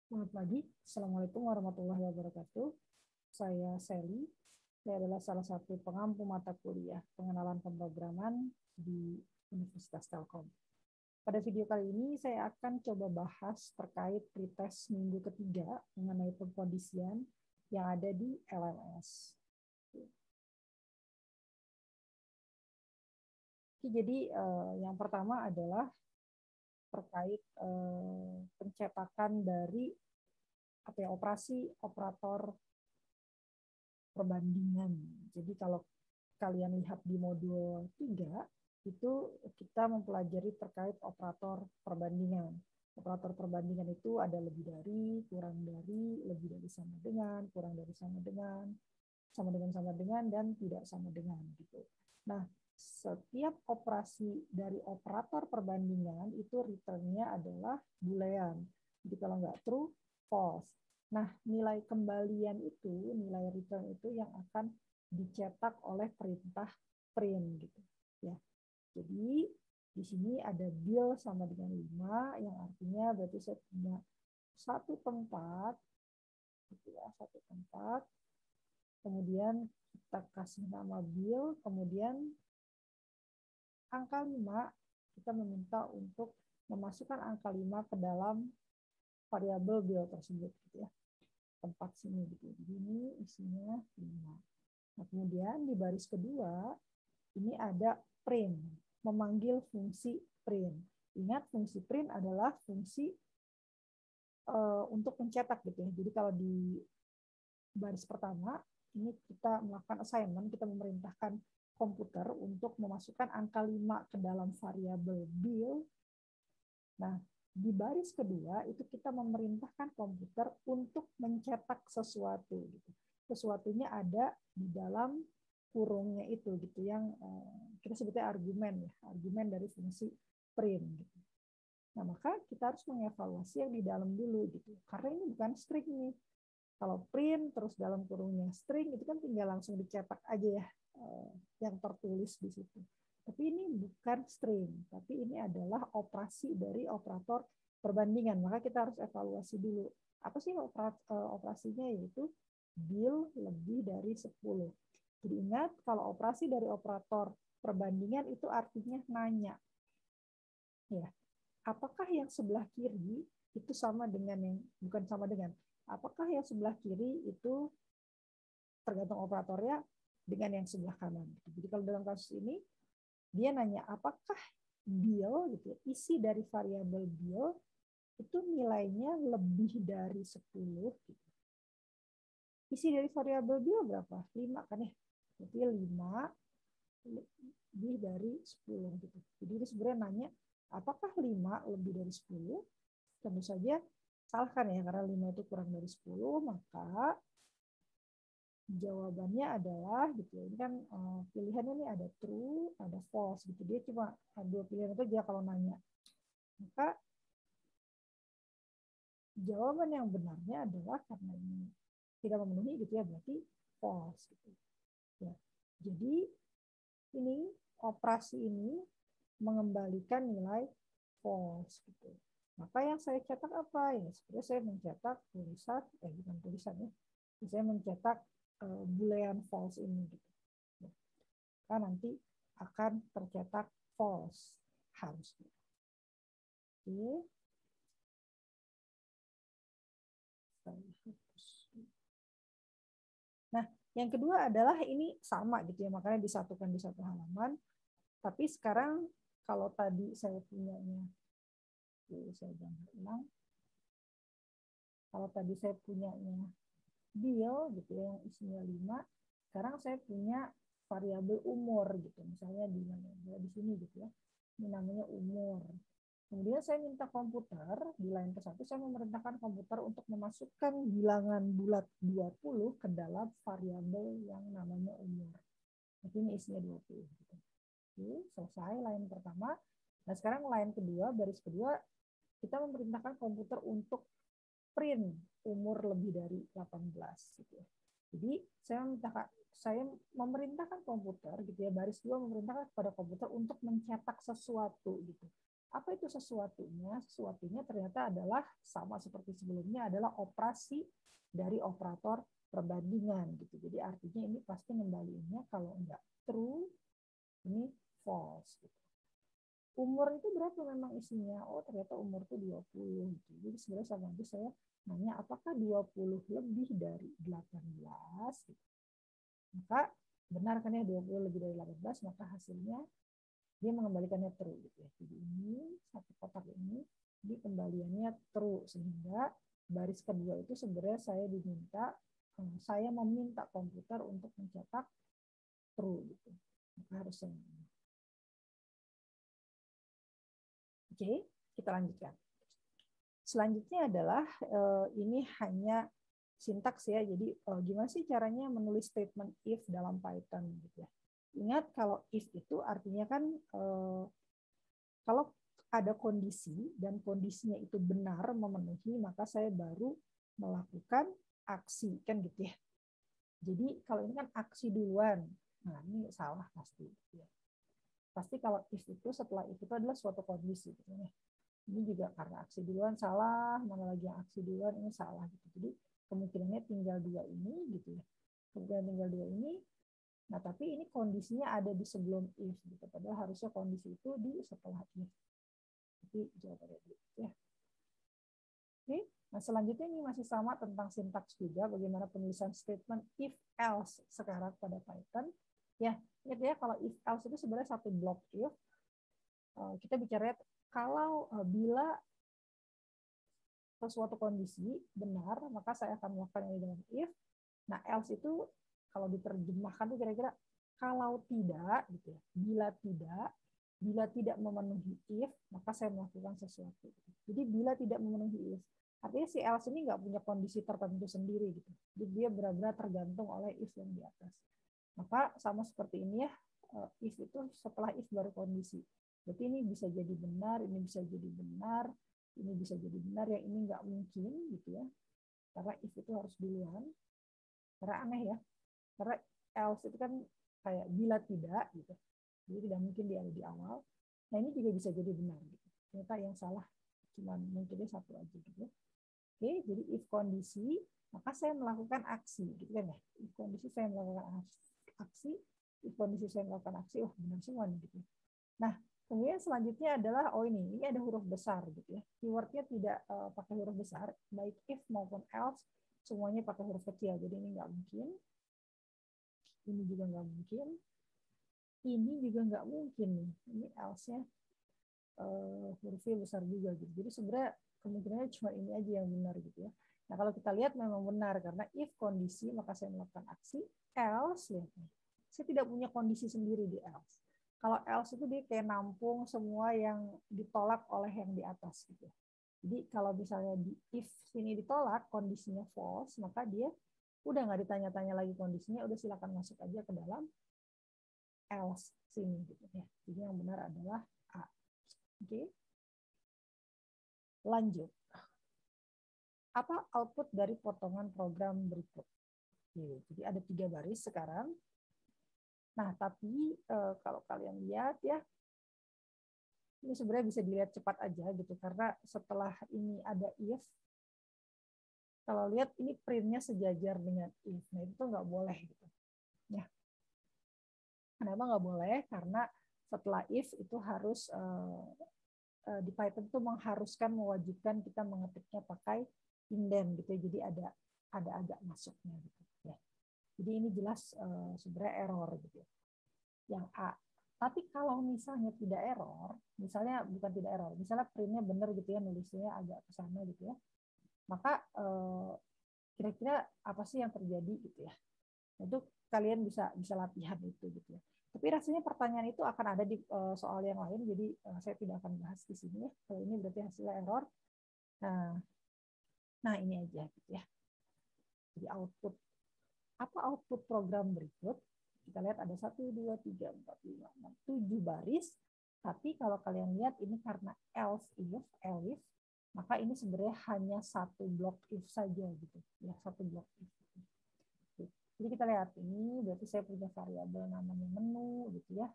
Selamat pagi, Assalamualaikum warahmatullahi wabarakatuh. Saya Sally, saya adalah salah satu pengampu mata kuliah pengenalan pemrograman di Universitas Telkom. Pada video kali ini saya akan coba bahas terkait pretest minggu ketiga mengenai pengkondisian yang ada di LMS. Jadi yang pertama adalah terkait pencetakan dari operasi operator perbandingan. Jadi kalau kalian lihat di modul 3, itu kita mempelajari terkait operator perbandingan. Operator perbandingan itu ada lebih dari, kurang dari, lebih dari sama dengan, kurang dari sama dengan, dan tidak sama dengan. Gitu. Nah, setiap operasi dari operator perbandingan itu return-nya adalah boolean. Jadi kalau nggak true, false. Nah, nilai kembalian itu, nilai return itu yang akan dicetak oleh perintah print gitu. Ya. Jadi di sini ada bill sama dengan 5 yang artinya berarti saya punya satu tempat gitu ya, satu tempat. Kemudian kita kasih nama bill, kemudian angka 5 kita meminta untuk memasukkan angka 5 ke dalam variabel bill tersebut gitu ya. Tempat sini gitu. Jadi ini isinya 5. Nah, kemudian di baris kedua ini ada print, memanggil fungsi print. Ingat fungsi print adalah fungsi untuk mencetak gitu ya. Jadi kalau di baris pertama ini kita melakukan assignment, kita memerintahkan komputer untuk memasukkan angka 5 ke dalam variabel bill. Nah, di baris kedua itu kita memerintahkan komputer untuk mencetak sesuatu gitu. Sesuatunya ada di dalam kurungnya itu gitu yang kita sebutnya argumen ya, argumen dari fungsi print gitu. Nah, maka kita harus mengevaluasi yang di dalam dulu gitu. Karena ini bukan string nih. Kalau print terus dalam kurungnya string itu kan tinggal langsung dicetak aja ya yang tertulis di situ. Tapi ini bukan string, tapi ini adalah operasi dari operator perbandingan. Maka kita harus evaluasi dulu. Apa sih operasinya, yaitu bill lebih dari 10. Jadi ingat kalau operasi dari operator perbandingan itu artinya nanya. Ya, apakah yang sebelah kiri itu sama dengan yang bukan sama dengan? Apakah yang sebelah kiri itu tergantung operatornya dengan yang sebelah kanan. Jadi kalau dalam kasus ini dia nanya apakah bill gitu ya, isi dari variabel bill itu nilainya lebih dari 10 gitu. Isi dari variabel bill berapa? 5 kan ya. Jadi 5 lebih dari 10 gitu. Jadi dia sebenarnya nanya apakah 5 lebih dari 10? Tentu saja salah kan ya, karena 5 itu kurang dari 10, maka jawabannya adalah gitu ya. Ini kan pilihannya nih ada true, ada false gitu. Dia cuma dua pilihan itu aja kalau nanya. Maka jawaban yang benarnya adalah karena ini tidak memenuhi gitu ya, berarti false gitu. Ya. Jadi ini operasi ini mengembalikan nilai false gitu. Maka yang saya cetak apa ya? Sebenarnya saya mencetak tulisan, bukan tulisan ya. Saya mencetak boolean false ini gitu. Maka nanti akan tercetak false harusnya. Oke. Nah, yang kedua adalah ini sama gitu ya, makanya disatukan di satu halaman. Tapi sekarang kalau tadi saya punyanya, saya gambar ulang. Kalau tadi saya punyanya bill gitu ya, yang isinya 5, sekarang saya punya variabel umur gitu. Misalnya di mana? Di sini gitu ya. Ini namanya umur. Kemudian saya minta komputer, di line ke-1 saya memerintahkan komputer untuk memasukkan bilangan bulat 20 ke dalam variabel yang namanya umur. Jadi ini isinya 20. Gitu. Oke, selesai line pertama. Nah sekarang line kedua, baris kedua, kita memerintahkan komputer untuk print umur lebih dari 18. Gitu. Jadi saya memerintahkan komputer gitu ya, baris 2 memerintahkan kepada komputer untuk mencetak sesuatu gitu. Apa itu sesuatunya? Sesuatunya ternyata adalah sama seperti sebelumnya, adalah operasi dari operator perbandingan gitu. Jadi artinya ini pasti ngembaliinnya kalau enggak true, ini false gitu. Umur itu berapa memang isinya? Oh, ternyata umur itu 20 gitu. Jadi sebenarnya sama aja saya nanya apakah 20 lebih dari 18 gitu. Maka benar kan ya 20 lebih dari 18, maka hasilnya dia mengembalikannya true gitu ya. Jadi ini satu kotak ini kembaliannya true, sehingga baris kedua itu sebenarnya saya meminta komputer untuk mencetak true gitu. Maka harusnya ini. Oke, kita lanjutkan. Selanjutnya adalah ini hanya sintaks ya. Jadi gimana sih caranya menulis statement if dalam Python gitu ya. Ingat kalau if itu artinya kan kalau ada kondisi dan kondisinya itu benar memenuhi, maka saya baru melakukan aksi kan gitu ya. Jadi kalau ini kan aksi duluan, nah ini salah pasti. Ya. Pasti kalau if itu setelah if itu adalah suatu kondisi. Gitu ya. Ini juga karena aksi duluan salah, mana lagi yang aksi duluan ini salah gitu. Jadi kemungkinannya tinggal dua ini gitu ya. Kemungkinan tinggal dua ini. Nah tapi ini kondisinya ada di sebelum if gitu. Padahal harusnya kondisi itu di setelah if. Jadi jawabannya ya. Oke. Nah selanjutnya ini masih sama tentang sintaks juga. Bagaimana penulisan statement if else sekarang pada Python. Ya, ingat ya kalau if else itu sebenarnya satu blok if. Kita bicara kalau bila suatu kondisi benar, maka saya akan melakukan ini dengan if. Nah, else itu kalau diterjemahkan itu kira-kira kalau tidak, gitu ya. Bila tidak memenuhi if, maka saya melakukan sesuatu. Jadi bila tidak memenuhi if, artinya si else ini nggak punya kondisi tertentu sendiri gitu. Jadi dia benar-benar tergantung oleh if yang di atas. Maka sama seperti ini ya, if itu setelah if baru kondisi. Berarti ini bisa jadi benar, ini bisa jadi benar, ini bisa jadi benar, yang ini nggak mungkin gitu ya. Karena if itu harus duluan. Karena aneh ya. Karena else itu kan kayak bila tidak gitu. Jadi tidak mungkin dia ada di awal. Nah ini juga bisa jadi benar gitu. Ternyata yang salah cuma mungkinnya satu aja gitu. Oke, jadi if kondisi, maka saya melakukan aksi gitu kan ya. If kondisi saya melakukan aksi, if kondisi saya melakukan aksi, oh benar semua nih gitu. Nah, kemudian selanjutnya adalah ini ada huruf besar gitu ya. Keywordnya tidak pakai huruf besar, baik if maupun else semuanya pakai huruf kecil. Jadi ini nggak mungkin. Ini juga nggak mungkin. Ini juga nggak mungkin nih. Ini else-nya hurufnya besar juga gitu. Jadi sebenarnya kemungkinannya cuma ini aja yang benar gitu ya. Nah kalau kita lihat memang benar karena if kondisi maka saya melakukan aksi, else lihat nih. Saya tidak punya kondisi sendiri di else. Kalau else itu dia kayak nampung semua yang ditolak oleh yang di atas gitu. Jadi kalau misalnya di if sini ditolak kondisinya false, maka dia udah nggak ditanya-tanya lagi kondisinya, udah silakan masuk aja ke dalam else sini gitu ya. Jadi yang benar adalah A. Oke. Lanjut. Apa output dari potongan program berikut? Jadi ada 3 baris sekarang. Nah, tapi kalau kalian lihat ya, ini sebenarnya bisa dilihat cepat aja gitu, karena setelah ini ada if, kalau lihat ini printnya sejajar dengan if, nah itu nggak boleh gitu. Ya. Kenapa nggak boleh? Karena setelah if itu harus di Python itu mewajibkan kita mengetiknya pakai indent gitu, jadi ada agak masuknya gitu. Ya. Jadi ini jelas sebenarnya error gitu. Yang A. Tapi kalau misalnya tidak error, misalnya bukan tidak error, misalnya printnya benar gitu ya, nulisnya agak ke sana gitu ya, maka kira-kira apa sih yang terjadi gitu ya? Itu kalian bisa latihan itu gitu ya. Tapi rasanya pertanyaan itu akan ada di soal yang lain, jadi saya tidak akan bahas di sini ya. Kalau ini berarti hasilnya error. Nah ini aja gitu ya. Jadi output. Apa output program berikut? Kita lihat ada 1, 2, 3, 4, 5, 6, 7 baris. Tapi kalau kalian lihat ini karena else if, maka ini sebenarnya hanya satu blok if saja gitu. Ya, satu blok if. Jadi kita lihat ini berarti saya punya variabel namanya menu gitu ya.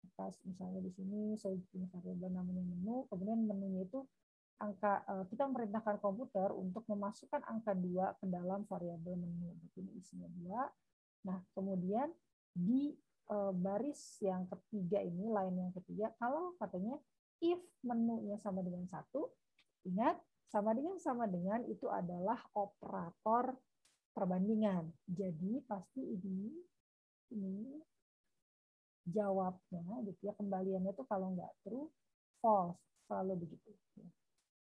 Atas misalnya di sini saya punya variabel namanya menu, kemudian menunya itu angka, kita memerintahkan komputer untuk memasukkan angka 2 ke dalam variabel menu. Ini isinya 2. Nah, kemudian di baris yang ketiga ini, line yang ketiga, kalau katanya if menunya sama dengan 1, ingat sama dengan itu adalah operator perbandingan. Jadi pasti ini jawabnya gitu ya, kembaliannya itu kalau nggak true, false, selalu begitu.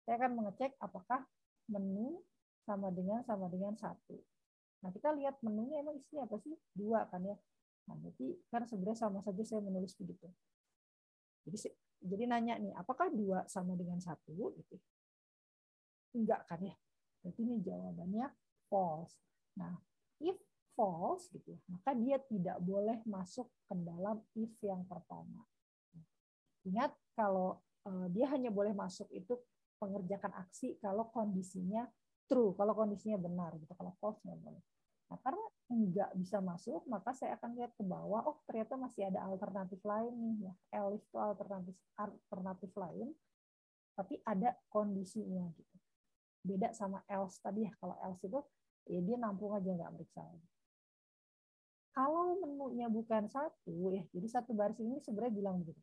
Saya akan mengecek apakah menu sama dengan 1. Nah, kita lihat menunya emang isinya apa sih? 2 kan ya. Nah, berarti kan sebenarnya sama saja saya menulis begitu. Jadi nanya nih, apakah 2 sama dengan 1? Gitu. Enggak kan ya. Berarti ini jawabannya false. Nah, if false gitu, maka dia tidak boleh masuk ke dalam if yang pertama. Ingat, kalau dia hanya boleh masuk itu mengerjakan aksi kalau kondisinya true, kalau kondisinya benar gitu. Kalau false nggak boleh. Nah, karena nggak bisa masuk, maka saya akan lihat ke bawah. Oh, ternyata masih ada alternatif lain nih ya. Else itu alternatif lain, tapi ada kondisinya gitu. Beda sama else tadi ya. Kalau else itu ya dia nampung aja, nggak meriksa. Kalau menunya bukan 1 ya, jadi satu baris ini sebenarnya bilang begitu.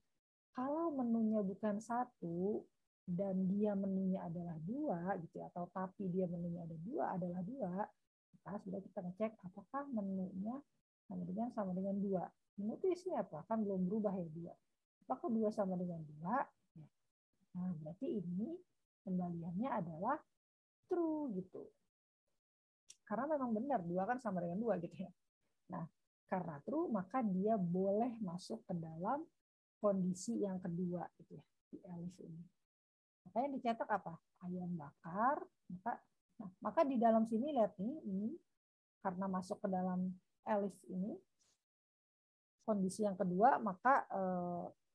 Kalau menunya bukan 1 dan dia menunya adalah 2 gitu ya, atau tapi dia menunya ada 2 adalah 2, maka sudah kita ngecek apakah menunya sama dengan 2. Menu itu isinya apa? Kan belum berubah ya 2. Apakah 2 sama dengan 2? Ya. Nah, berarti ini kembaliannya adalah true gitu. Karena memang benar 2 kan sama dengan 2 gitu ya. Nah, karena true maka dia boleh masuk ke dalam kondisi yang kedua gitu ya, di elif ini. Makanya dicetak apa? Ayam bakar. Maka di dalam sini lihat nih, ini karena masuk ke dalam elif ini kondisi yang kedua, maka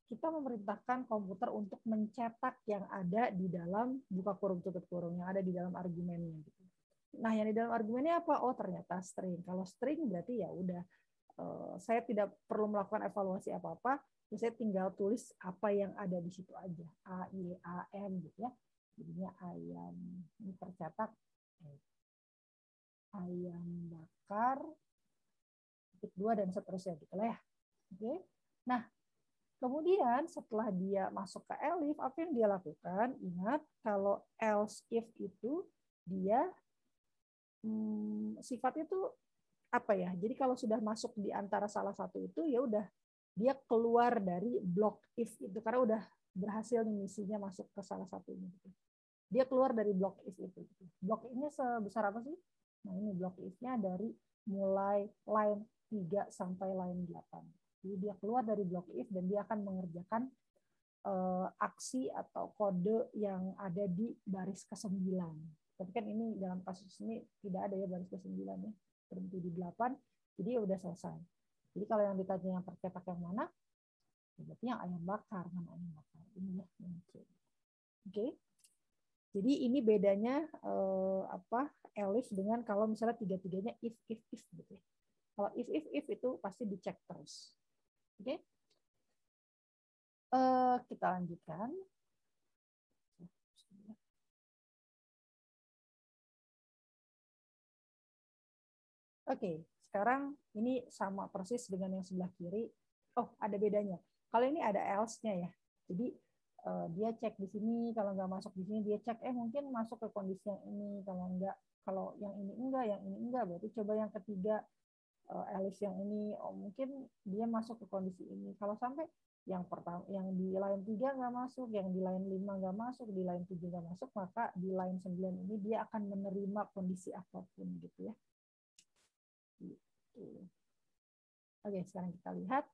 kita memerintahkan komputer untuk mencetak yang ada di dalam buka kurung tutup kurung, yang ada di dalam argumennya gitu. Nah, yang di dalam argumennya apa? Oh, ternyata string. Kalau string berarti ya udah, saya tidak perlu melakukan evaluasi apa-apa, saya tinggal tulis apa yang ada di situ aja. A, I, A, M gitu ya. Jadinya ayam, ini tercetak ayam bakar, titik 2 dan seterusnya gitu lah ya. Oke. Nah, kemudian setelah dia masuk ke elif, apa yang dia lakukan? Ingat, kalau else if itu dia sifatnya itu apa ya? Jadi kalau sudah masuk di antara salah satu itu ya udah dia keluar dari blok if itu karena udah berhasil nih misinya masuk ke salah satunya gitu. Dia keluar dari blok if itu. Blok if-nya sebesar apa sih? Nah, ini blok if-nya dari mulai line 3 sampai line 8. Jadi dia keluar dari blok if dan dia akan mengerjakan aksi atau kode yang ada di baris ke-9. Tapi kan ini dalam kasus ini tidak ada ya baris ke-9 ya. Berhenti di 8, jadi ya udah selesai. Jadi kalau yang ditanya yang tercetak yang mana, berarti yang ayam bakar, mana ayam bakar. Ini ya. Oke. Jadi ini bedanya elif dengan kalau misalnya tiga-tiganya if gitu ya. Kalau if itu pasti dicek terus. Oke. Kita lanjutkan. Oke, sekarang ini sama persis dengan yang sebelah kiri. Oh, ada bedanya. Kalau ini ada else-nya ya. Jadi dia cek di sini, kalau nggak masuk di sini dia cek mungkin masuk ke kondisi yang ini, kalau yang ini enggak, berarti coba yang ketiga else yang ini, mungkin dia masuk ke kondisi ini. Kalau sampai yang pertama, yang di line 3 nggak masuk, yang di line 5 nggak masuk, di line 7 nggak masuk, maka di line 9 ini dia akan menerima kondisi apapun gitu ya. Oke, sekarang kita lihat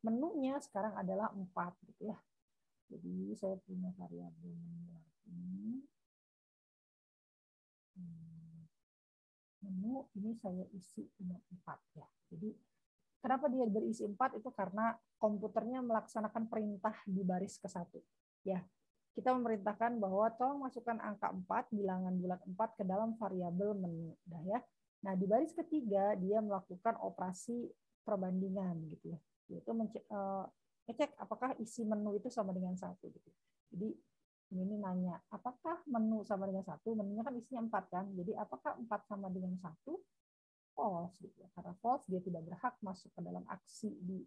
menunya sekarang adalah 4 gitu ya. Jadi saya punya variabel menu ini. Menu ini saya isi punya 4 ya. Jadi kenapa dia berisi 4 itu karena komputernya melaksanakan perintah di baris ke-1. Ya. Kita memerintahkan bahwa tolong masukkan angka 4, bilangan bulat 4 ke dalam variabel menu. Udah ya. Nah, di baris ketiga dia melakukan operasi perbandingan gitu ya. Yaitu ngecek apakah isi menu itu sama dengan 1 gitu. Jadi ini nanya, apakah menu sama dengan 1? Menunya kan isinya 4 kan. Jadi apakah 4 sama dengan 1? False gitu ya. Karena false dia tidak berhak masuk ke dalam aksi di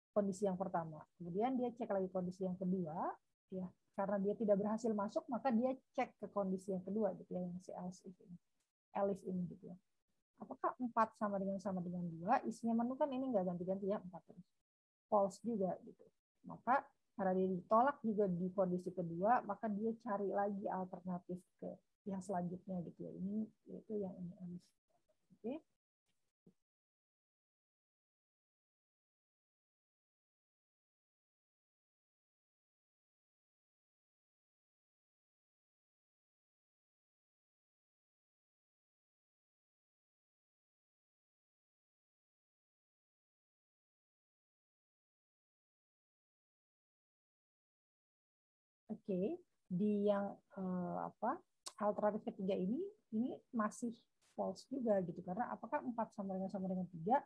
kondisi yang pertama. Kemudian dia cek lagi kondisi yang kedua, ya. Karena dia tidak berhasil masuk, maka dia cek ke kondisi yang kedua gitu ya, yang si else ini. Elif ini gitu ya. Apakah 4 sama dengan 2? Isinya menu kan ini nggak ganti-ganti ya, 4 terus. False juga gitu. Maka karena dia ditolak juga di kondisi kedua, maka dia cari lagi alternatif ke yang selanjutnya gitu ya. Ini yaitu yang ini Elif. Oke. Oke, di yang alternatif ketiga ini masih false juga gitu, karena apakah 4 sama dengan 3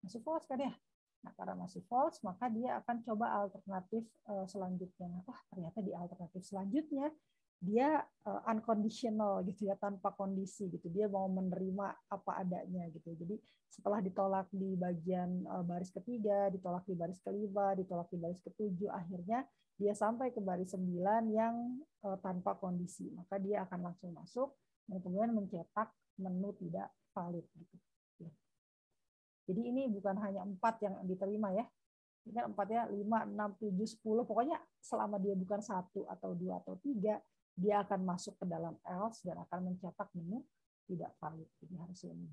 masih false kan ya. Nah, karena masih false, maka dia akan coba alternatif selanjutnya. Wah, ternyata di alternatif selanjutnya dia unconditional gitu ya, tanpa kondisi gitu. Dia mau menerima apa adanya gitu. Jadi setelah ditolak di bagian baris ketiga, ditolak di baris kelima, ditolak di baris ketujuh, akhirnya dia sampai ke baris 9 yang tanpa kondisi. Maka dia akan langsung masuk dan kemudian mencetak menu tidak valid gitu. Jadi ini bukan hanya 4 yang diterima ya. Ini kan 4-nya 5, 6, 7, 10. Pokoknya selama dia bukan 1 atau 2 atau 3, dia akan masuk ke dalam else dan akan mencetak menu tidak valid. Jadi harus ini.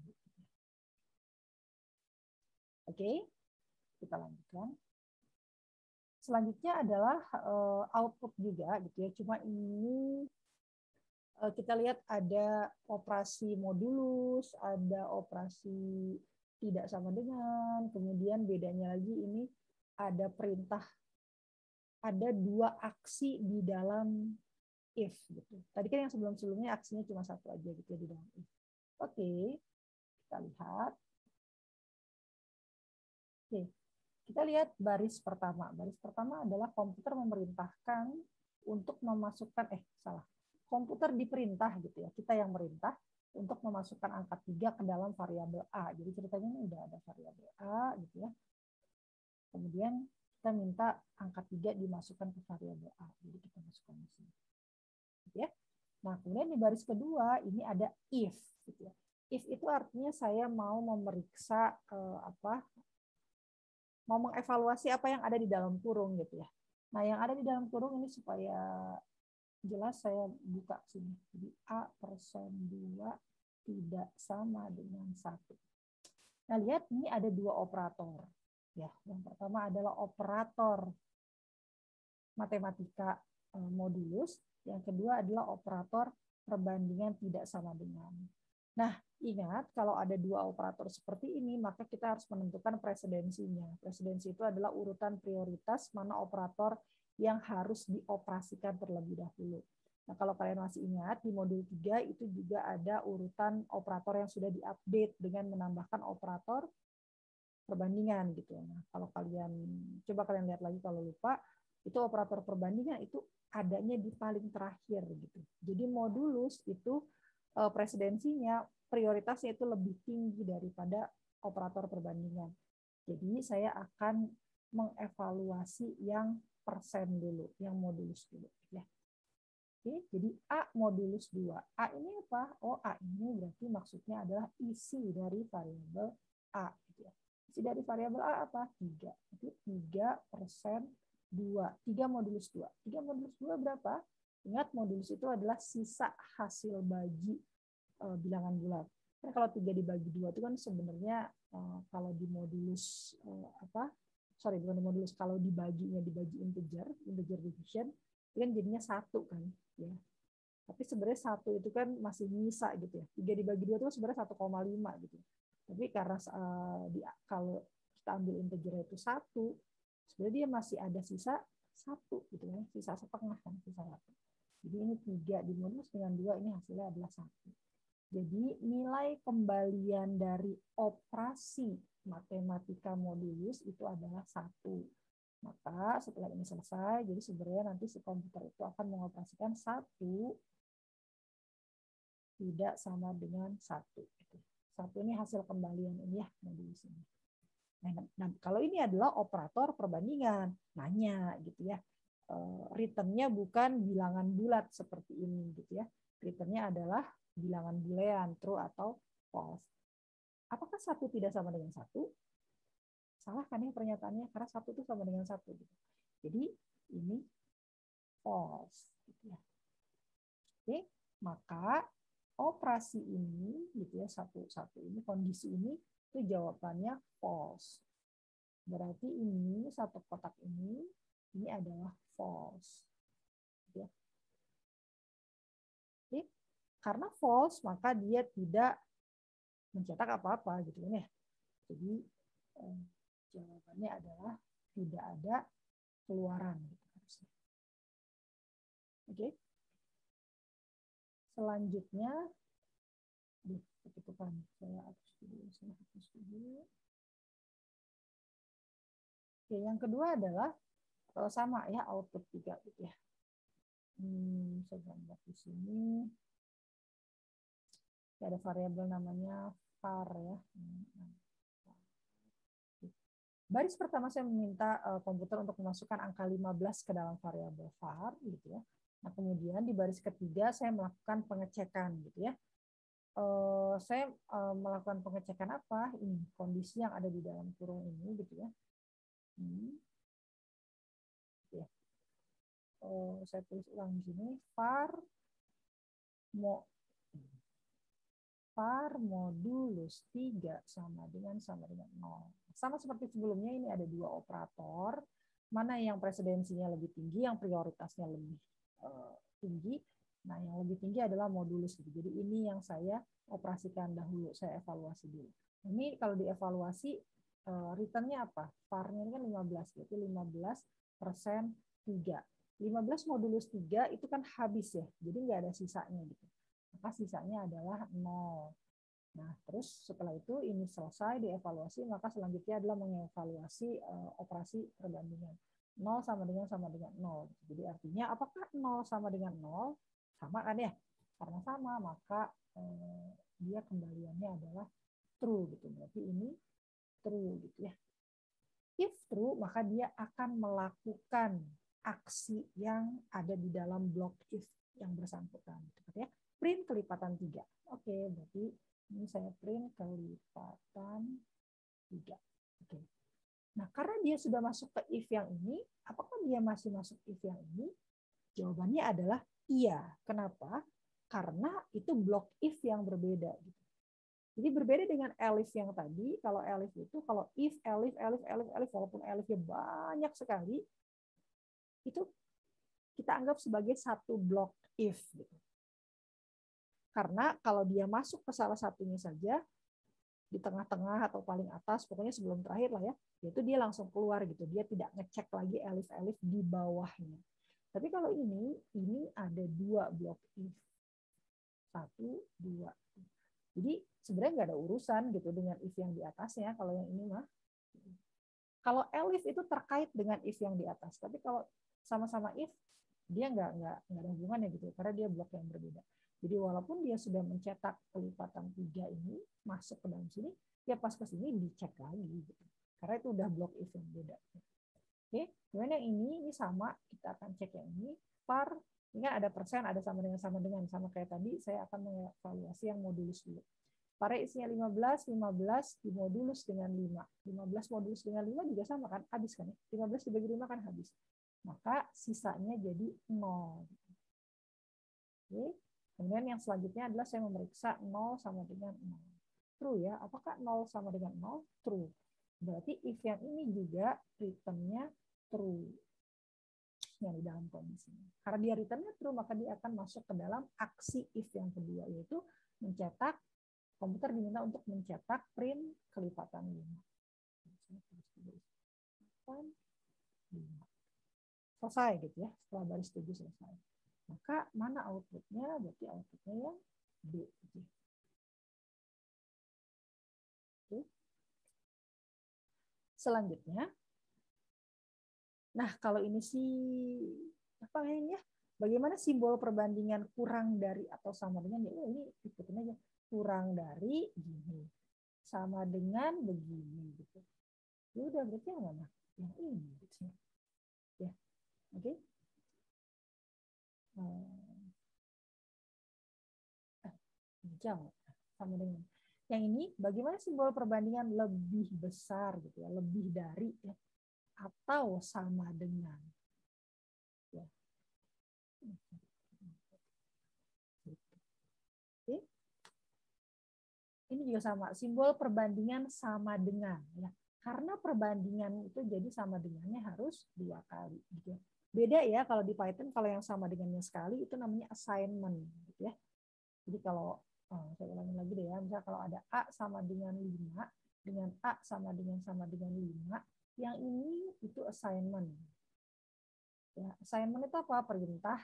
Oke, kita lanjutkan. Selanjutnya adalah output juga gitu ya. Cuma ini kita lihat ada operasi modulus, ada operasi tidak sama dengan, kemudian bedanya lagi ini ada perintah, ada 2 aksi di dalam if gitu. Tadi kan yang sebelum-sebelumnya aksinya cuma 1 aja gitu ya di dalam if. Oke, kita lihat. Oke, kita lihat baris pertama. Baris pertama adalah komputer memerintahkan untuk memasukkan komputer diperintah gitu ya. Kita yang merintah untuk memasukkan angka 3 ke dalam variabel A. Jadi ceritanya ini udah ada variabel A gitu ya. Kemudian kita minta angka 3 dimasukkan ke variabel A. Jadi kita masukkan di sini. Gitu ya. Nah, kemudian di baris kedua ini ada if gitu ya. If itu artinya saya mau memeriksa mau mengevaluasi apa yang ada di dalam kurung gitu ya. Nah, yang ada di dalam kurung ini supaya jelas saya buka sini. Jadi A persen 2 tidak sama dengan 1. Nah, lihat ini ada 2 operator. Ya, yang pertama adalah operator matematika modulus, yang kedua adalah operator perbandingan tidak sama dengan. Nah, ingat kalau ada 2 operator seperti ini, maka kita harus menentukan presidensinya. Presidensi itu adalah urutan prioritas mana operator yang harus dioperasikan terlebih dahulu. Nah, kalau kalian masih ingat, di modul 3 itu juga ada urutan operator yang sudah diupdate dengan menambahkan operator perbandingan gitu. Nah, kalau kalian lihat lagi kalau lupa, itu operator perbandingan itu adanya di paling terakhir gitu. Jadi modulus itu presidensinya prioritasnya itu lebih tinggi daripada operator perbandingan. Jadi saya akan mengevaluasi yang persen dulu, yang modulus dulu ya. Oke, jadi A modulus 2. A ini apa? Oh, A ini berarti maksudnya adalah isi dari variabel A gitu ya. Isi dari variabel A apa? 3. Jadi 3% 2. 3 modulus 2. 3 modulus 2 berapa? Ingat modulus itu adalah sisa hasil bagi bilangan bulat. Kan kalau 3 dibagi 2 itu kan sebenarnya kalau di modulus bukan di modulus, kalau dibagi integer division, itu kan jadinya 1 kan ya. Tapi sebenarnya 1 itu kan masih nyisa gitu ya. 3 dibagi 2 itu sebenarnya 1,5 gitu. Tapi karena kalau kita ambil integer itu 1, sebenarnya dia masih ada sisa 1 gitu ya. Sisa setengah kan, sisa 1. Jadi ini 3 dimodulus dengan 2, ini hasilnya adalah 1. Jadi nilai kembalian dari operasi matematika modulus itu adalah 1. Maka setelah ini selesai, jadi sebenarnya nanti si komputer itu akan mengoperasikan 1 tidak sama dengan 1. 1 ini hasil kembalian ini ya, modulus ini. Nah, kalau ini adalah operator perbandingan, nanya gitu ya. Returnnya bukan bilangan bulat seperti ini gitu ya. Returnnya adalah bilangan boolean, true atau false. Apakah 1 tidak sama dengan 1? Salah kan ya pernyataannya, karena 1 itu sama dengan 1. Gitu. Jadi ini false. Gitu ya. Oke, maka operasi ini gitu ya, satu ini, kondisi ini itu jawabannya false. Berarti ini satu kotak ini adalah false. Gitu ya. Oke, karena false maka dia tidak mencetak apa-apa gitu kan ya. Jadi jawabannya adalah tidak ada keluaran gitu harusnya. Oke. Selanjutnya ketutupan. Saya hapus dulu. Oke, yang kedua adalah sama ya, output 3 gitu ya. Saya gambar di sini. Ada variabel namanya var ya. Baris pertama saya meminta komputer untuk memasukkan angka 15 ke dalam variabel var gitu ya. Nah, kemudian di baris ketiga saya melakukan pengecekan gitu ya. Saya melakukan pengecekan apa? Ini kondisi yang ada di dalam kurung ini gitu ya. Saya tulis ulang di sini var modulus 3 sama dengan 0. Sama seperti sebelumnya, ini ada 2 operator. Mana yang presidensinya lebih tinggi, yang prioritasnya lebih tinggi. Nah, yang lebih tinggi adalah modulus. Jadi ini yang saya operasikan dahulu, saya evaluasi dulu. Ini kalau dievaluasi, returnnya apa? VAR-nya ini kan 15, berarti 15% 3. 15 modulus 3 itu kan habis ya, jadi nggak ada sisanya gitu. Maka sisanya adalah 0. Nah, terus setelah itu ini selesai dievaluasi, maka selanjutnya adalah mengevaluasi operasi perbandingan. 0 sama dengan 0. Jadi artinya apakah 0 sama dengan 0? Sama kan ya? Karena sama, maka dia kembaliannya adalah true gitu. Berarti ini true gitu ya. If true, maka dia akan melakukan aksi yang ada di dalam blok if yang bersangkutan. Ya. Print kelipatan 3. Oke, berarti ini saya print kelipatan 3. Oke. Nah, karena dia sudah masuk ke if yang ini, apakah dia masih masuk if yang ini? Jawabannya adalah iya. Kenapa? Karena itu blok if yang berbeda. Jadi berbeda dengan elif yang tadi. Kalau elif itu, kalau if, elif, walaupun elifnya banyak sekali, itu kita anggap sebagai satu blok if. Karena kalau dia masuk ke salah satunya saja, di tengah-tengah atau paling atas, pokoknya sebelum terakhir lah ya, itu dia langsung keluar gitu. Dia tidak ngecek lagi elif-elif di bawahnya. Tapi kalau ini ada 2 blok if. 1, 2. Jadi sebenarnya nggak ada urusan gitu dengan if yang di atasnya. Kalau yang ini mah, kalau elif itu terkait dengan if yang di atas. Tapi kalau sama-sama if, dia nggak ada hubungannya gitu, karena dia blok yang berbeda. Jadi walaupun dia sudah mencetak kelipatan 3 ini masuk ke dalam sini, ya pas ke sini dicek lagi gitu. Karena itu udah blok if yang beda. Oke, kemudian yang ini sama, kita akan cek yang ini var, ini kan ada persen, ada sama sama kayak tadi, saya akan mengevaluasi yang modulus dulu. Var isinya 15 dimodulus dengan 5. 15 modulus dengan 5 juga sama kan, habis kan ya. 15 dibagi 5 kan habis. Maka sisanya jadi 0. Oke. Kemudian yang selanjutnya adalah saya memeriksa 0 sama dengan 0. True ya, apakah 0 sama dengan 0? True. Berarti if yang ini juga returnnya true. Yang di dalam kondisi. Karena dia returnnya true, maka dia akan masuk ke dalam aksi if yang kedua, yaitu mencetak, komputer diminta untuk mencetak print kelipatan 5. Selesai gitu ya, setelah baris 7 selesai. Maka mana outputnya? Berarti outputnya yang B. Gitu. Oke. Selanjutnya, Nah, kalau ini sih apa ini ya? Bagaimana simbol perbandingan kurang dari atau sama dengan ya ini ikutin aja. Kurang dari gini. Sama dengan begini gitu. Ya udah berarti yang mana? Yang ini gitu. Ya. Oke. Jauh sama dengan yang ini bagaimana simbol perbandingan lebih besar gitu ya, lebih dari ya, atau sama dengan ya. Oke. Ini juga sama, simbol perbandingan sama dengan ya. Karena perbandingan itu jadi sama dengannya harus 2 kali gitu ya. Beda ya kalau di Python, kalau yang sama dengannya sekali itu namanya assignment gitu ya. Jadi kalau saya ulangi lagi deh ya, misalnya kalau ada A sama dengan 5 dengan A sama dengan 5, yang ini itu assignment. Ya, assignment itu apa? Perintah.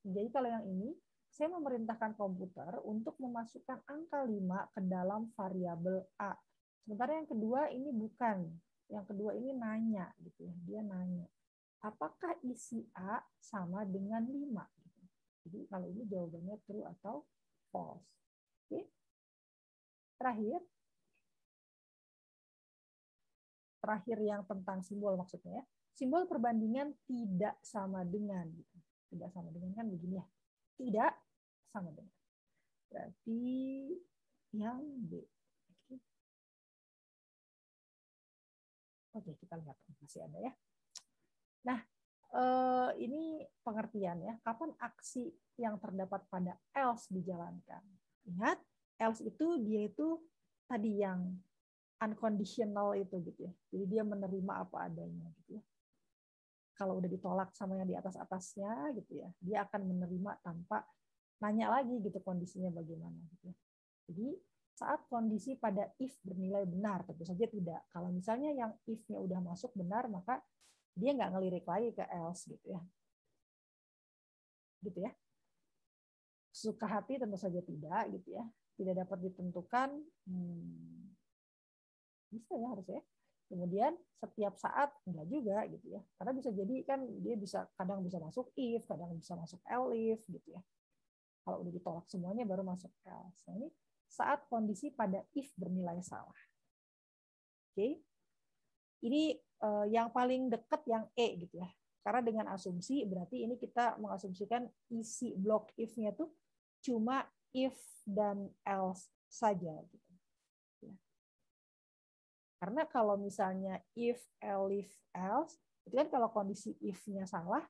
Jadi kalau yang ini saya memerintahkan komputer untuk memasukkan angka 5 ke dalam variabel A. Sementara yang kedua ini bukan. Yang kedua ini nanya gitu ya. Dia nanya, apakah isi A sama dengan 5? Jadi kalau ini jawabannya true atau false. Oke. Terakhir yang tentang simbol maksudnya ya. Simbol perbandingan tidak sama dengan gitu. Tidak sama dengan kan begini ya. Tidak sama dengan. Berarti yang B. Oke, kita lihat masih ada ya. Nah, ini pengertian ya. Kapan aksi yang terdapat pada else dijalankan? Ingat, else itu dia itu tadi yang unconditional itu gitu ya. Jadi dia menerima apa adanya gitu ya. Kalau udah ditolak sama yang di atas-atasnya gitu ya, dia akan menerima tanpa nanya lagi gitu kondisinya bagaimana gitu ya. Jadi saat kondisi pada if bernilai benar, tentu saja tidak. Kalau misalnya yang if-nya udah masuk benar, maka dia nggak ngelirik lagi ke else gitu ya. Gitu ya. Suka hati tentu saja tidak gitu ya. Tidak dapat ditentukan. Bisa ya harusnya. Kemudian setiap saat enggak juga gitu ya. Karena bisa jadi kan dia bisa kadang bisa masuk if, kadang bisa masuk elif gitu ya. Kalau udah ditolak semuanya baru masuk else. Nah, ini saat kondisi pada if bernilai salah. Oke. Ini yang paling dekat yang E gitu ya. Karena dengan asumsi berarti ini kita mengasumsikan isi blok if-nya tuh cuma if dan else saja gitu. Karena kalau misalnya if, elif, else, itu kan kalau kondisi if-nya salah,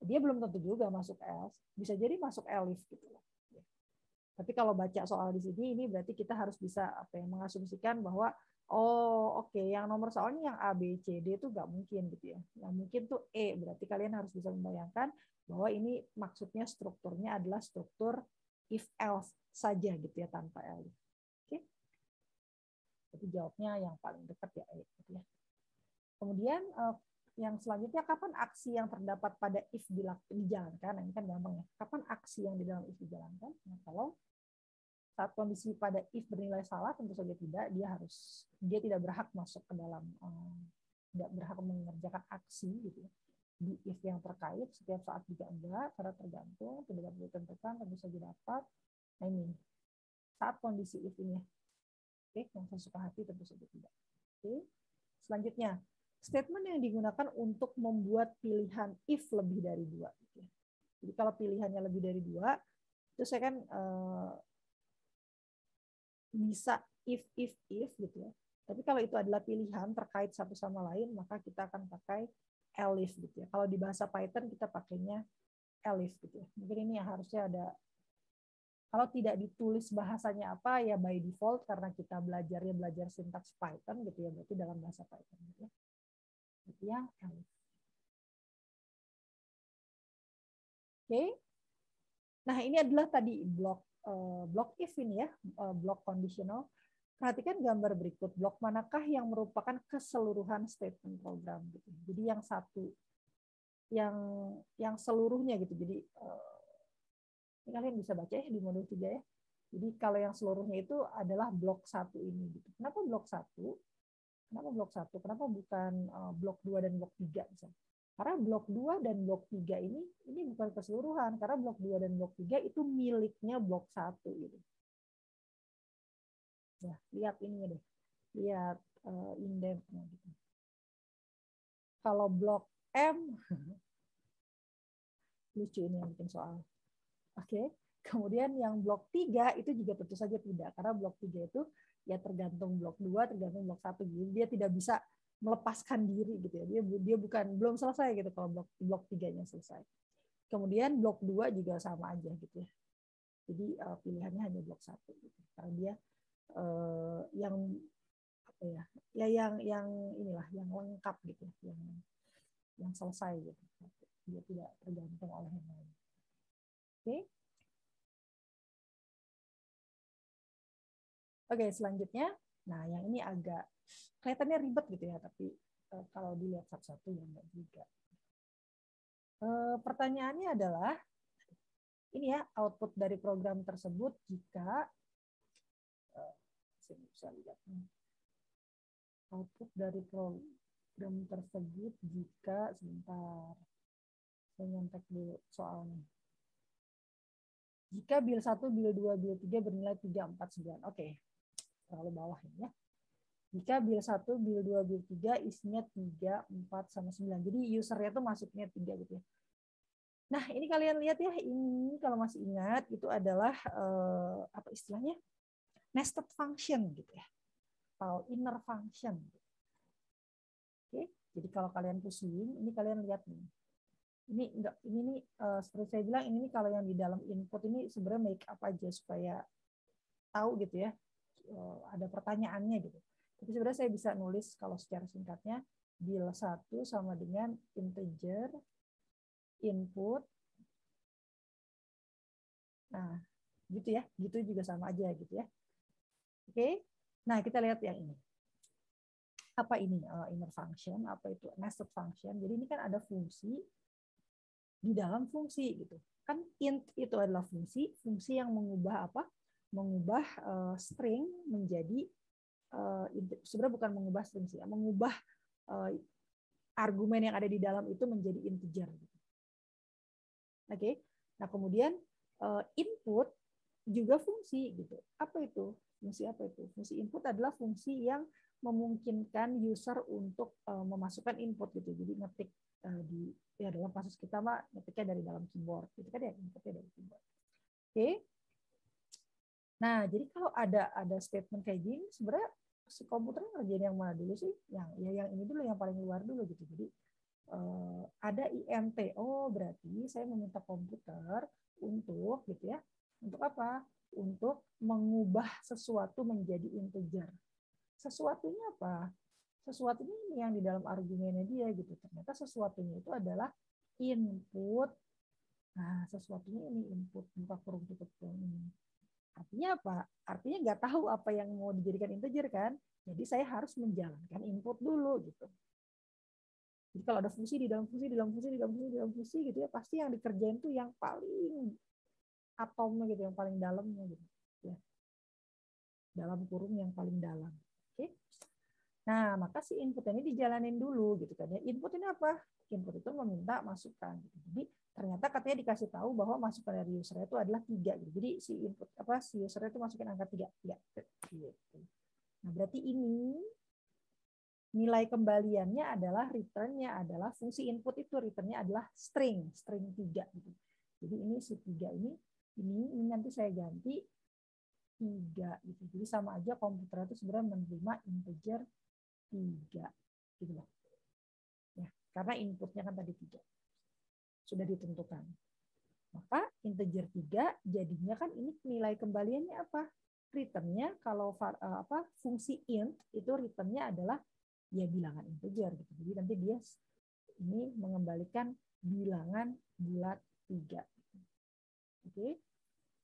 dia belum tentu juga masuk else. Bisa jadi masuk elif gitu loh. Tapi kalau baca soal di sini, ini berarti kita harus bisa mengasumsikan bahwa oh oke, yang nomor soalnya yang A, B, C, D itu nggak mungkin gitu ya. Yang mungkin tuh E. Berarti kalian harus bisa membayangkan bahwa ini maksudnya strukturnya adalah struktur if else saja gitu ya tanpa elif. Oke. Jadi jawabnya yang paling dekat ya E gitu ya. Kemudian yang selanjutnya kapan aksi yang terdapat pada if dijalankan? Nah, ini kan gampang ya. Kapan aksi yang di dalam if dijalankan? Nah, kalau saat kondisi pada if bernilai salah tentu saja tidak, dia tidak berhak masuk ke dalam tidak berhak mengerjakan aksi gitu ya. Di if yang terkait setiap saat juga enggak, karena tergantung tidak dapat ditentukan tentu saja dapat. Nah ini saat kondisi if ini ya. Oke, yang saya suka hati tentu saja tidak. Oke. Selanjutnya, statement yang digunakan untuk membuat pilihan if lebih dari 2. Jadi kalau pilihannya lebih dari 2, itu saya kan bisa if gitu ya. Tapi kalau itu adalah pilihan terkait satu sama lain, maka kita akan pakai elif gitu ya. Kalau di bahasa Python kita pakainya elif gitu ya. Mungkin ini yang harusnya ada. Kalau tidak ditulis bahasanya apa ya by default karena kita belajar sintaks Python gitu ya, berarti dalam bahasa Python gitu ya. Berarti yang elif. Oke. Nah, ini adalah tadi blok if ini ya, blok conditional. Perhatikan gambar berikut. Blok manakah yang merupakan keseluruhan statement program gitu. Jadi yang satu yang seluruhnya gitu. Jadi ini kalian bisa baca ya di modul 3 ya. Jadi kalau yang seluruhnya itu adalah blok 1 ini gitu. Kenapa blok 1? Kenapa blok 1? Kenapa bukan blok 2 dan blok 3 misalnya? Karena blok 2 dan blok 3 ini bukan keseluruhan, karena blok 2 dan blok 3 itu miliknya blok 1 gitu. Ya, lihat ini deh. Lihat indentnya gitu. Kalau blok M lucu ini yang bikin soal. Oke. Kemudian yang blok 3 itu juga tentu saja tidak, karena blok 3 itu ya tergantung blok 2, tergantung blok 1. Jadi dia tidak bisa melepaskan diri gitu ya. Dia bukan belum selesai gitu kalau blok 3-nya selesai. Kemudian blok 2 juga sama aja gitu ya. Jadi pilihannya hanya blok 1 gitu. Karena dia yang apa ya? Ya yang inilah yang lengkap gitu, yang selesai gitu. Dia tidak tergantung oleh yang lain. Oke. Oke, selanjutnya. Nah, yang ini agak kelihatannya ribet gitu ya, tapi kalau dilihat satu-satu ya enggak juga. Pertanyaannya adalah ini ya, output dari program tersebut jika saya bisa lihat output dari program tersebut jika sebentar saya nyontek dulu soalnya. Jika bil 1, bil 2, bil 3 bernilai 3, 4, 9. Oke. Terlalu bawah ini ya. Jika bil 1, bil 2, bil 3 isinya 3, 4, sama 9. Jadi usernya itu masuknya 3 gitu ya. Nah, ini kalian lihat ya, ini kalau masih ingat itu adalah apa istilahnya? Nested function gitu ya. Atau inner function. Oke. Jadi kalau kalian pusing, ini kalian lihat nih. Ini nih seperti saya bilang ini kalau yang di dalam input ini sebenarnya make up aja supaya tahu gitu ya. Ada pertanyaannya gitu. Tapi sebenarnya saya bisa nulis kalau secara singkatnya bil 1 sama dengan integer input. Nah, gitu ya. Gitu juga sama aja gitu ya. Oke. Nah, kita lihat yang ini. Apa ini inner function? Apa itu nested function? Jadi ini kan ada fungsi di dalam fungsi gitu. Kan int itu adalah fungsi yang mengubah apa? Mengubah string menjadi sebenarnya bukan mengubah string sih, mengubah argumen yang ada di dalam itu menjadi integer. Oke. Nah, kemudian input juga fungsi gitu. Apa itu? Fungsi apa itu? Fungsi input adalah fungsi yang memungkinkan user untuk memasukkan input gitu. Jadi ngetik di ya dalam kasus kita mah ngetiknya dari dalam keyboard gitu kan ya, ngetiknya dari keyboard. Oke. Nah, jadi kalau ada statement kayak gini sebenarnya si komputer ngerjain yang mana dulu sih? Yang ini dulu, yang paling luar dulu gitu. Jadi ada int. Oh, berarti saya meminta komputer untuk gitu ya. Untuk apa? Untuk mengubah sesuatu menjadi integer. Sesuatunya apa? Sesuatunya ini yang di dalam argumennya dia gitu. Ternyata sesuatunya itu adalah input. Nah, sesuatunya ini input, buka kurung tutup kurung ini. Artinya apa? Artinya nggak tahu apa yang mau dijadikan integer kan? Jadi saya harus menjalankan input dulu gitu. Jadi kalau ada fungsi di dalam fungsi, di dalam fungsi, di dalam fungsi, di dalam fungsi gitu ya, pasti yang dikerjain tuh yang paling atomnya gitu, yang paling dalamnya gitu. Ya. Dalam kurung yang paling dalam. Oke. Nah, maka si input ini dijalanin dulu gitu kan ya. Input ini apa? Input itu meminta masukan. Gitu. Jadi ternyata katanya dikasih tahu bahwa masukan dari user itu adalah 3 gitu. Jadi si input si user itu masukin angka 3. Gitu. Nah, berarti ini nilai kembaliannya adalah return-nya adalah fungsi input itu return-nya adalah string 3 gitu. Jadi ini si 3 ini nanti saya ganti 3 gitu. Jadi sama aja komputer itu sebenarnya menerima integer 3 gitu loh. Ya, karena inputnya kan tadi 3. Sudah ditentukan. Maka integer 3 jadinya kan ini nilai kembaliannya apa? Return-nya kalau fungsi int itu return-nya adalah ya bilangan integer gitu. Jadi nanti dia ini mengembalikan bilangan bulat 3. Oke.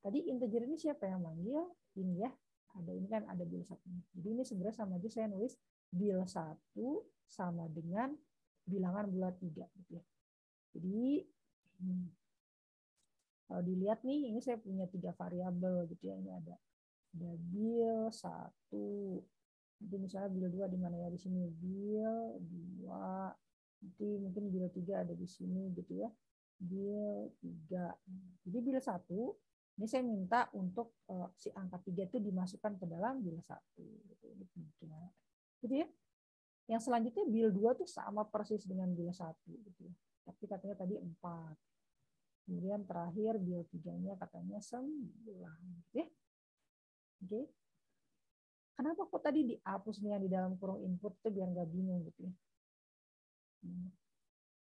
Tadi integer ini siapa yang manggil? Ini ya. Ada ini kan ada bil 1. Jadi ini sebenarnya sama aja saya nulis bil 1 sama dengan bilangan bulat 3 gitu ya. Jadi kalau dilihat nih ini saya punya 3 variabel gitu ya. Ini ada bil 1. Nanti misalnya bil 2 di mana ya, di sini bil 2 Nanti mungkin bil 3 ada di sini gitu ya. Bil 3. Jadi bil 1, ini saya minta untuk si angka 3 itu dimasukkan ke dalam bil 1. Gitu. Ini 3. Gitu ya. Yang selanjutnya bil 2 tuh sama persis dengan bil 1. Gitu ya. Tapi katanya tadi 4. Kemudian terakhir bil 3-nya katanya 9. Gitu ya. Oke. Kenapa kok tadi dihapus nih yang di dalam kurung input itu biar nggak bingung gitu ya.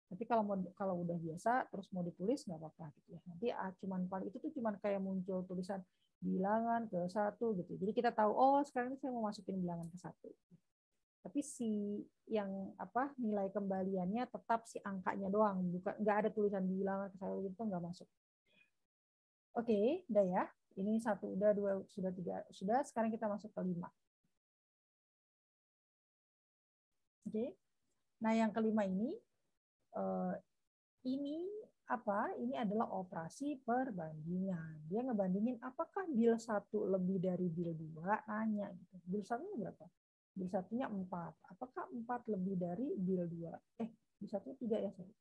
Tapi kalau udah biasa terus mau ditulis nggak apa-apa gitu ya. Nanti cuman paling itu tuh cuman kayak muncul tulisan bilangan ke 1 gitu. Jadi kita tahu oh sekarang ini saya mau masukin bilangan ke 1. Tapi si yang nilai kembaliannya tetap si angkanya doang, bukan nggak ada tulisan bilangan ke 1 gitu nggak masuk. Oke, udah ya. Ini 1 udah, 2 sudah, 3 sudah. Sekarang kita masuk ke 5. Oke. Nah, yang kelima ini ini adalah operasi perbandingan. Dia ngebandingin apakah bil 1 lebih dari bil 2, nanya gitu. Bil 1-nya berapa? Bil 1-nya 4. Apakah 4 lebih dari bil 2? Bil 1-nya 3 ya, sorry.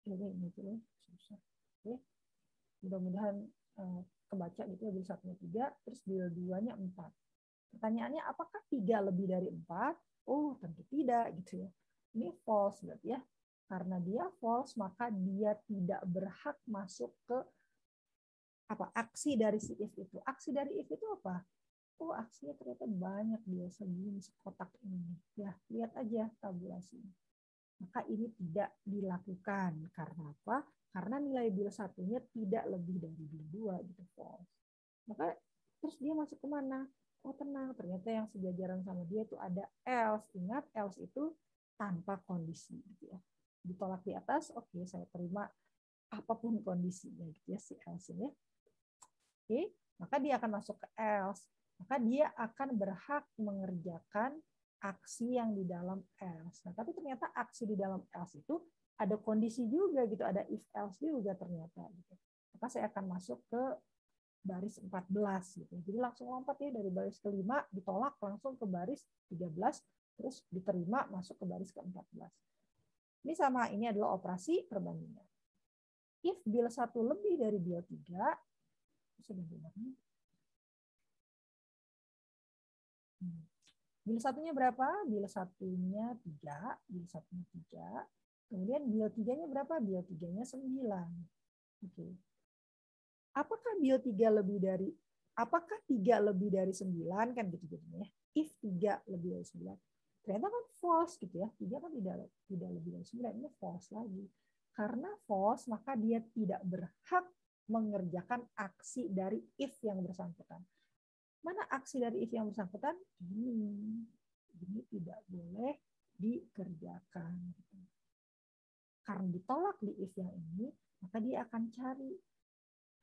Ini susah. Oke. Mudah-mudahan kebaca gitu ya, bil 1-nya 3, terus bil 2-nya 4. Pertanyaannya apakah 3 lebih dari 4? Oh, tentu tidak gitu ya. Ini false berarti ya. Karena dia false, maka dia tidak berhak masuk ke aksi dari si if itu. Aksi dari if itu apa? Oh, aksinya ternyata banyak dia segini sekotak ini. Ya, lihat aja tabulasinya. Maka ini tidak dilakukan. Karena apa? Karena nilai bil 1-nya tidak lebih dari bil 2 gitu, false. Maka terus dia masuk kemana? Oh tenang, ternyata yang sejajaran sama dia itu ada else. Ingat else itu tanpa kondisi gitu ya. Ditolak di atas, oke, saya terima apapun kondisinya gitu ya si else ini. Oke, maka dia akan masuk ke else. Maka dia akan berhak mengerjakan aksi yang di dalam else. Nah, tapi ternyata aksi di dalam else itu ada kondisi juga gitu, ada if else juga ternyata gitu. Maka saya akan masuk ke baris 14 gitu. Jadi langsung lompat ya dari baris ke-5 ditolak langsung ke baris 13 terus diterima masuk ke baris ke-14. Ini sama, ini adalah operasi perbandingan. If bil 1 lebih dari bil 3 bil 1-nya berapa? Bil 1-nya 3, bil 1-nya 3. Kemudian bil 3-nya berapa? Bil 3-nya 9. Oke. Apakah 3 lebih dari 9 kan gitu jadinya ya. If 3 lebih dari 9. Ternyata kan false gitu ya. 3 kan tidak lebih dari 9. Ini false lagi. Karena false maka dia tidak berhak mengerjakan aksi dari if yang bersangkutan. Mana aksi dari if yang bersangkutan? Ini tidak boleh dikerjakan. Karena ditolak di if yang ini, maka dia akan cari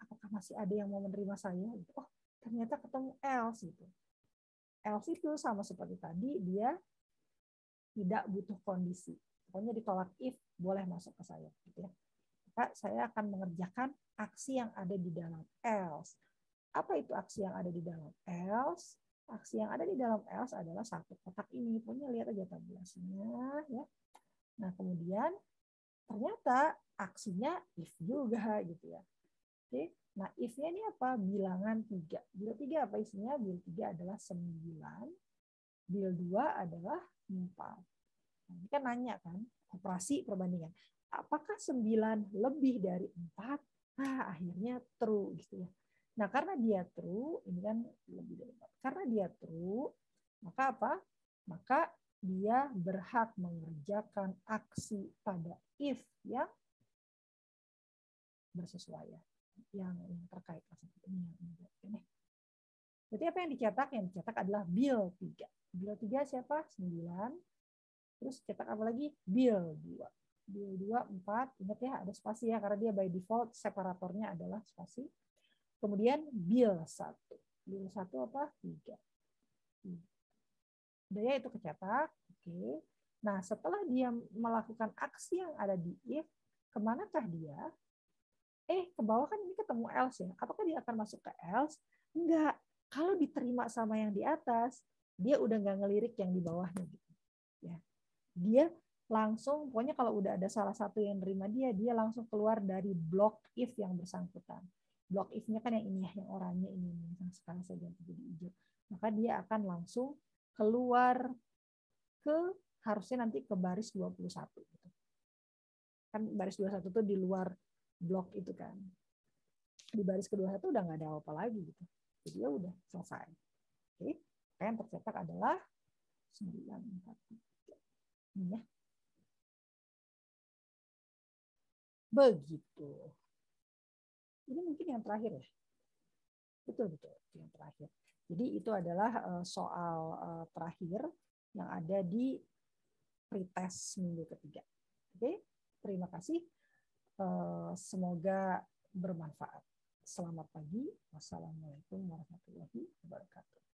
apakah masih ada yang mau menerima saya? Oh, ternyata ketemu else gitu. Else itu sama seperti tadi, dia tidak butuh kondisi. Pokoknya ditolak if, boleh masuk ke saya. Gitu ya. Maka saya akan mengerjakan aksi yang ada di dalam else. Apa itu aksi yang ada di dalam else? Aksi yang ada di dalam else adalah satu kotak ini. Pokoknya lihat aja tabulasinya. Ya. Nah, kemudian ternyata aksinya if juga gitu ya. Oke. Nah, if-nya ini apa? Bilangan 3. Bil 3 apa isinya? Bil 3 adalah 9. Bil 2 adalah 4. Nah, ini kan nanya kan, operasi perbandingan. Apakah 9 lebih dari 4? Nah, akhirnya true gitu ya. Nah, karena dia true, ini kan lebih dari 4. Karena dia true, maka apa? Maka dia berhak mengerjakan aksi pada if yang bersesuaian. Yang terkait ini. Jadi apa yang dicetak? Yang dicetak adalah bil 3. Bil 3 siapa? 9. Terus cetak apa lagi? Bil 2. Bil 2, 4. Ingat ya, ada spasi ya, karena dia by default separatornya adalah spasi. Kemudian bil 1. Bil 1 apa? 3. Udah ya, itu kecetak. Oke. Nah, setelah dia melakukan aksi yang ada di if, kemanakah dia? Ke bawah kan ini ketemu else ya. Apakah dia akan masuk ke else? Enggak. Kalau diterima sama yang di atas, dia udah nggak ngelirik yang di bawahnya gitu. Ya. Dia langsung, pokoknya kalau udah ada salah satu yang nerima dia langsung keluar dari block if yang bersangkutan. Block if-nya kan yang ini ya, yang oranye ini, yang sekarang saya ganti jadi hijau. Maka dia akan langsung keluar ke, harusnya nanti ke baris 21. Gitu. Kan baris 21 itu di luar blok itu kan. Di baris ke-21 udah nggak ada apa lagi gitu. Jadi ya udah selesai. Oke. Yang tercetak adalah 943. Ini ya. Begitu. Ini mungkin yang terakhir ya. Betul, yang terakhir. Jadi itu adalah soal terakhir yang ada di pretest minggu ketiga. Oke, terima kasih. Semoga bermanfaat. Selamat pagi. Wassalamualaikum warahmatullahi wabarakatuh.